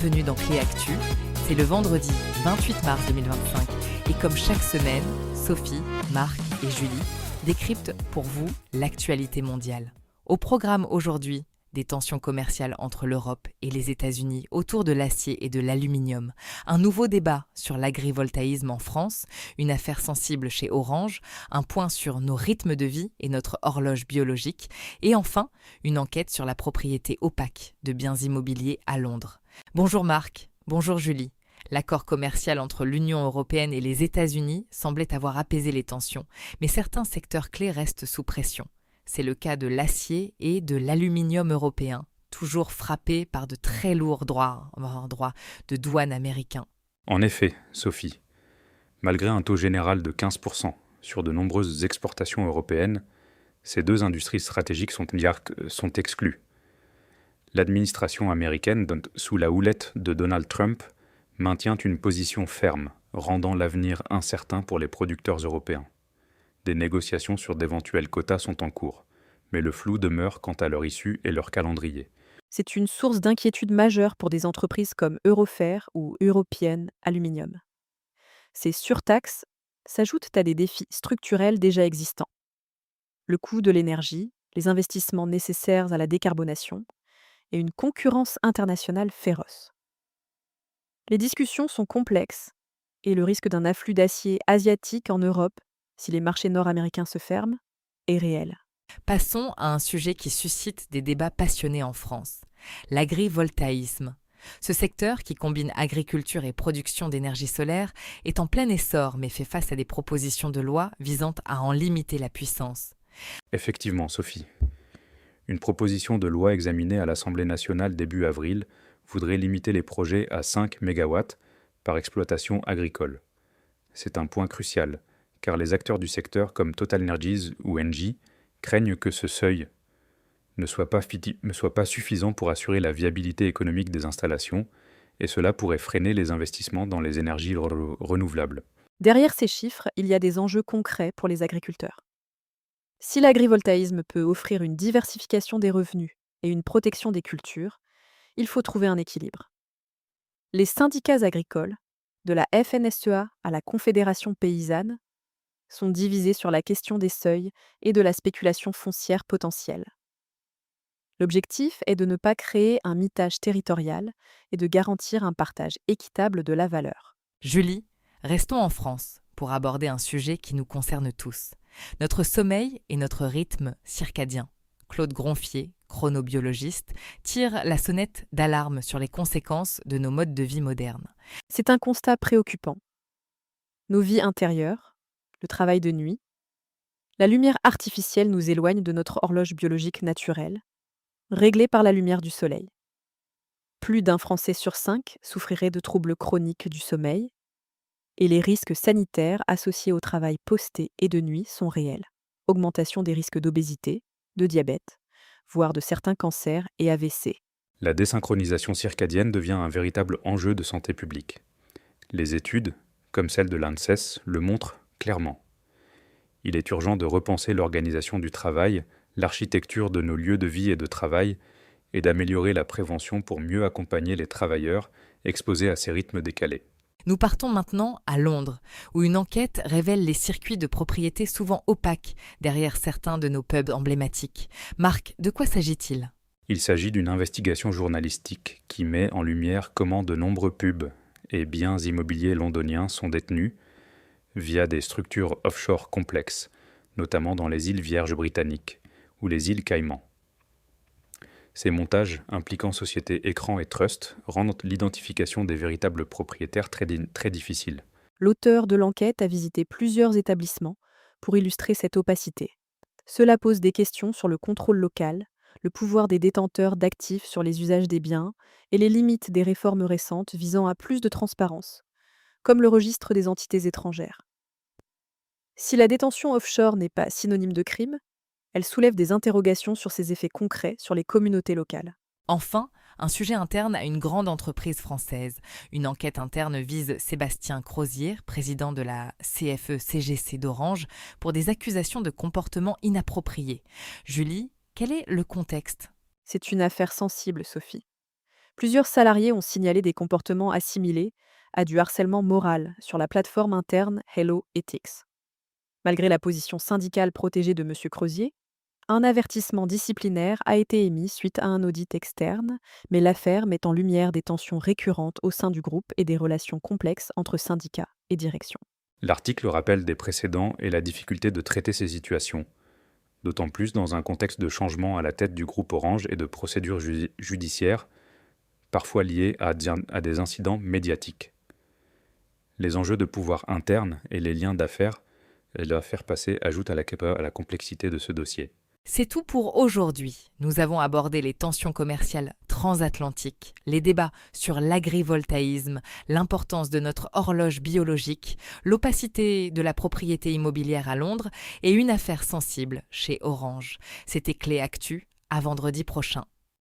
bienvenue dans Clé Actu. C'est le vendredi 28 mars 2025 et comme chaque semaine, Sophie, Marc et Julie décryptent pour vous l'actualité mondiale. Au programme aujourd'hui, des tensions commerciales entre l'Europe et les États-Unis autour de l'acier et de l'aluminium, un nouveau débat sur l'agrivoltaïsme en France, une affaire sensible chez Orange, un point sur nos rythmes de vie et notre horloge biologique, et enfin, une enquête sur la propriété opaque de biens immobiliers à Londres. Bonjour Marc, bonjour Julie. L'accord commercial entre l'Union européenne et les États-Unis semblait avoir apaisé les tensions, mais certains secteurs clés restent sous pression. C'est le cas de l'acier et de l'aluminium européen, toujours frappés par de très lourds droits de douane américains. En effet, Sophie, malgré un taux général de 15% sur de nombreuses exportations européennes, ces deux industries stratégiques sont exclues. L'administration américaine, sous la houlette de Donald Trump, maintient une position ferme, rendant l'avenir incertain pour les producteurs européens. Des négociations sur d'éventuels quotas sont en cours, mais le flou demeure quant à leur issue et leur calendrier. C'est une source d'inquiétude majeure pour des entreprises comme Eurofer ou European Aluminium. Ces surtaxes s'ajoutent à des défis structurels déjà existants. Le coût de l'énergie, les investissements nécessaires à la décarbonation et une concurrence internationale féroce. Les discussions sont complexes et le risque d'un afflux d'acier asiatique en Europe, si les marchés nord-américains se ferment, est réel. Passons à un sujet qui suscite des débats passionnés en France, l'agrivoltaïsme. Ce secteur, qui combine agriculture et production d'énergie solaire, est en plein essor mais fait face à des propositions de loi visant à en limiter la puissance. Effectivement, Sophie. Une proposition de loi examinée à l'Assemblée nationale début avril voudrait limiter les projets à 5 MW par exploitation agricole. C'est un point crucial, car les acteurs du secteur comme TotalEnergies ou Engie craignent que ce seuil ne soit pas suffisant pour assurer la viabilité économique des installations, et cela pourrait freiner les investissements dans les énergies renouvelables. Derrière ces chiffres, il y a des enjeux concrets pour les agriculteurs. Si l'agrivoltaïsme peut offrir une diversification des revenus et une protection des cultures, il faut trouver un équilibre. Les syndicats agricoles, de la FNSEA à la Confédération paysanne, sont divisés sur la question des seuils et de la spéculation foncière potentielle. L'objectif est de ne pas créer un mitage territorial et de garantir un partage équitable de la valeur. Julie, restons en France pour aborder un sujet qui nous concerne tous. Notre sommeil et notre rythme circadien. Claude Gronfier, chronobiologiste, tire la sonnette d'alarme sur les conséquences de nos modes de vie modernes. C'est un constat préoccupant. Nos vies intérieures, le travail de nuit, la lumière artificielle nous éloigne de notre horloge biologique naturelle, réglée par la lumière du soleil. Plus d'un Français sur 5 souffrirait de troubles chroniques du sommeil, et les risques sanitaires associés au travail posté et de nuit sont réels. Augmentation des risques d'obésité, de diabète, voire de certains cancers et AVC. La désynchronisation circadienne devient un véritable enjeu de santé publique. Les études, comme celle de l'ANSES, le montrent clairement. Il est urgent de repenser l'organisation du travail, l'architecture de nos lieux de vie et de travail, et d'améliorer la prévention pour mieux accompagner les travailleurs exposés à ces rythmes décalés. Nous partons maintenant à Londres, où une enquête révèle les circuits de propriété souvent opaques derrière certains de nos pubs emblématiques. Marc, de quoi s'agit-il ? Il s'agit d'une investigation journalistique qui met en lumière comment de nombreux pubs et biens immobiliers londoniens sont détenus via des structures offshore complexes, notamment dans les îles Vierges britanniques ou les îles Caïmans. Ces montages, impliquant sociétés écran et trust, rendent l'identification des véritables propriétaires très difficile. L'auteur de l'enquête a visité plusieurs établissements pour illustrer cette opacité. Cela pose des questions sur le contrôle local, le pouvoir des détenteurs d'actifs sur les usages des biens et les limites des réformes récentes visant à plus de transparence, comme le registre des entités étrangères. Si la détention offshore n'est pas synonyme de crime, elle soulève des interrogations sur ses effets concrets sur les communautés locales. Enfin, un sujet interne à une grande entreprise française. Une enquête interne vise Sébastien Crozier, président de la CFE-CGC d'Orange, pour des accusations de comportement inapproprié. Julie, quel est le contexte ? C'est une affaire sensible, Sophie. Plusieurs salariés ont signalé des comportements assimilés à du harcèlement moral sur la plateforme interne Hello Ethics. Malgré la position syndicale protégée de M. Crozier, un avertissement disciplinaire a été émis suite à un audit externe, mais l'affaire met en lumière des tensions récurrentes au sein du groupe et des relations complexes entre syndicats et direction. L'article rappelle des précédents et la difficulté de traiter ces situations, d'autant plus dans un contexte de changement à la tête du groupe Orange et de procédures judiciaires, parfois liées à des incidents médiatiques. Les enjeux de pouvoir interne et les liens d'affaires et l'affaire passée ajoutent à la complexité de ce dossier. C'est tout pour aujourd'hui. Nous avons abordé les tensions commerciales transatlantiques, les débats sur l'agrivoltaïsme, l'importance de notre horloge biologique, l'opacité de la propriété immobilière à Londres et une affaire sensible chez Orange. C'était Clé Actu, à vendredi prochain.